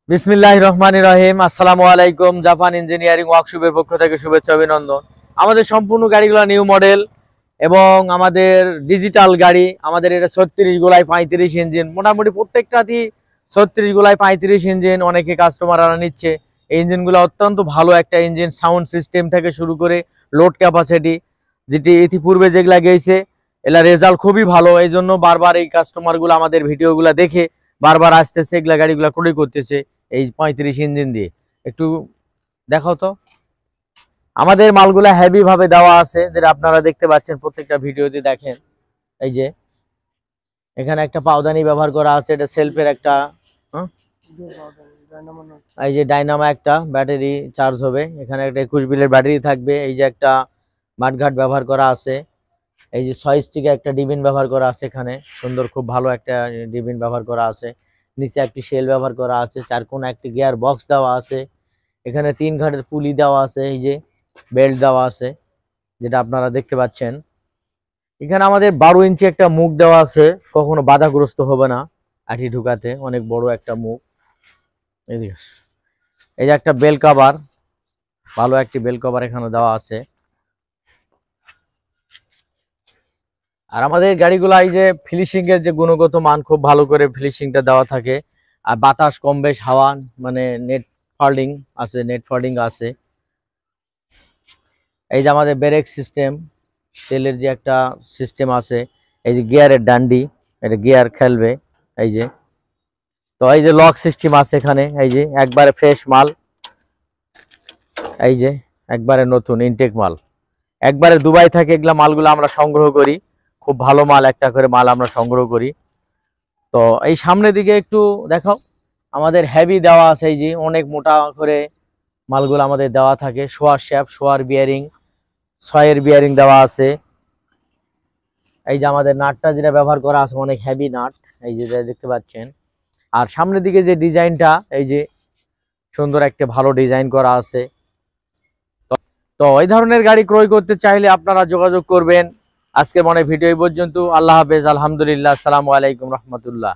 বিসমিল্লাহির রহমানির রহিম। আসসালামু আলাইকুম। জাপান ইঞ্জিনিয়ারিং ওয়ার্কশপের পক্ষ থেকে শুভেচ্ছা অভিনন্দন। আমাদের সম্পূর্ণ গাড়িগুলো নিউ মডেল এবং আমাদের ডিজিটাল গাড়ি। আমাদের এটা 36 গোলায় 35 ইঞ্জিন, মোটামুটি প্রত্যেকটাতেই 36 গোলায় 35 ইঞ্জিন অনেকে কাস্টমাররা নিচ্ছে। এই ইঞ্জিনগুলো অত্যন্ত ভালো একটা ইঞ্জিন, সাউন্ড সিস্টেম থেকে শুরু করে লোড ক্যাপাসিটি যেটি ইতিপূর্বে যেগুলা গেছে এলা রেজাল্ট খুবই ভালো। এই জন্য বারবার এই কাস্টমারগুলো আমাদের ভিডিওগুলো দেখে বারবার আসতেছে, এগুলা গাড়িগুলো ক্রয় করতেছে এই 35 ইঞ্জিন দিয়ে। একটু দেখাও তো। আমাদের মালগুলা হেভি ভাবে দেওয়া আছে, যেটা আপনারা দেখতে পাচ্ছেন প্রত্যেকটা ভিডিওতে। দেখেন এই যে এখানে একটা পাউদানি ব্যবহার করা আছে, এটা সেলফের একটা এই যে ডাইনামা একটা ব্যাটারি চার্জ হবে। এখানে একটা 21 বিলের ব্যাটারি থাকবে। এই যে একটা মাঠঘাট ব্যবহার করা আছে। এই যে 6 স্টিকে একটা ডিবিন ব্যবহার করা আছে, এখানে সুন্দর খুব ভালো একটা ডিবিন ব্যবহার করা আছে। নিচে একটি শেল ব্যবহার করা আছে, চারকোনা একটি গিয়ার বক্স দেওয়া আছে। এখানে 3 ঘাটের পুলি দেওয়া আছে, এই যে বেল্ট দেওয়া আছে যেটা আপনারা দেখতে পাচ্ছেন। এখানে আমাদের 12 ইঞ্চি একটা মুখ দেওয়া আছে, কখনো বাধাগ্রস্ত হবে না আঠি ঢুকাতে, অনেক বড় একটা মুখ। এই যে একটা বেল কভার, ভালো একটি বেল কভার এখানে দেওয়া আছে। আর আমাদের গাড়িগুলো এই যে ফিনিশিং এর যে গুণগত মান খুব ভালো করে ফিনিশিংটা দেওয়া থাকে। আর বাতাস কম বেশ হাওয়া মানে নেট ফল্ডিং আছে, নেট ফল্ডিং আছে। এই যে আমাদের ব্রেক সিস্টেম, তেলের যে একটা সিস্টেম আছে। এই যে গিয়ারের ডান্ডি, এটা গিয়ার খেলবে। এই যে তো এই যে লক সিস্টেম আছে এখানে। এই যে একবারে ফ্রেশ মাল, এই যে একবারে নতুন ইনটেক মাল, একবারে দুবাই থেকে এগুলা মালগুলো আমরা সংগ্রহ করি। খুব ভালো মাল, একটা করে মাল আমরা সংগ্রহ করি। তো এই সামনের দিকে একটু দেখাও। আমাদের হেভি দেওয়া আছে, এই যে অনেক মোটা করে মালগুলো আমাদের দেওয়া থাকে। শোয়ার শ্যাপ, শোয়ার বিয়ারিং, 6 বিয়ারিং দেওয়া আছে। এই যে আমাদের নাটটা যেটা ব্যবহার করা আছে অনেক হেভি নাট, এই যে দেখতে পাচ্ছেন। আর সামনের দিকে যে ডিজাইনটা, এই যে সুন্দর একটা ভালো ডিজাইন করা আছে। তো এই ধরনের গাড়ি ক্রয় করতে চাইলে আপনারা যোগাযোগ করবেন। আজকে মনে ভিডিও এই পর্যন্ত। আল্লাহ হাফেজ, আলহামদুলিল্লাহ, আসসালামু আলাইকুম রহমতুল্লাহ।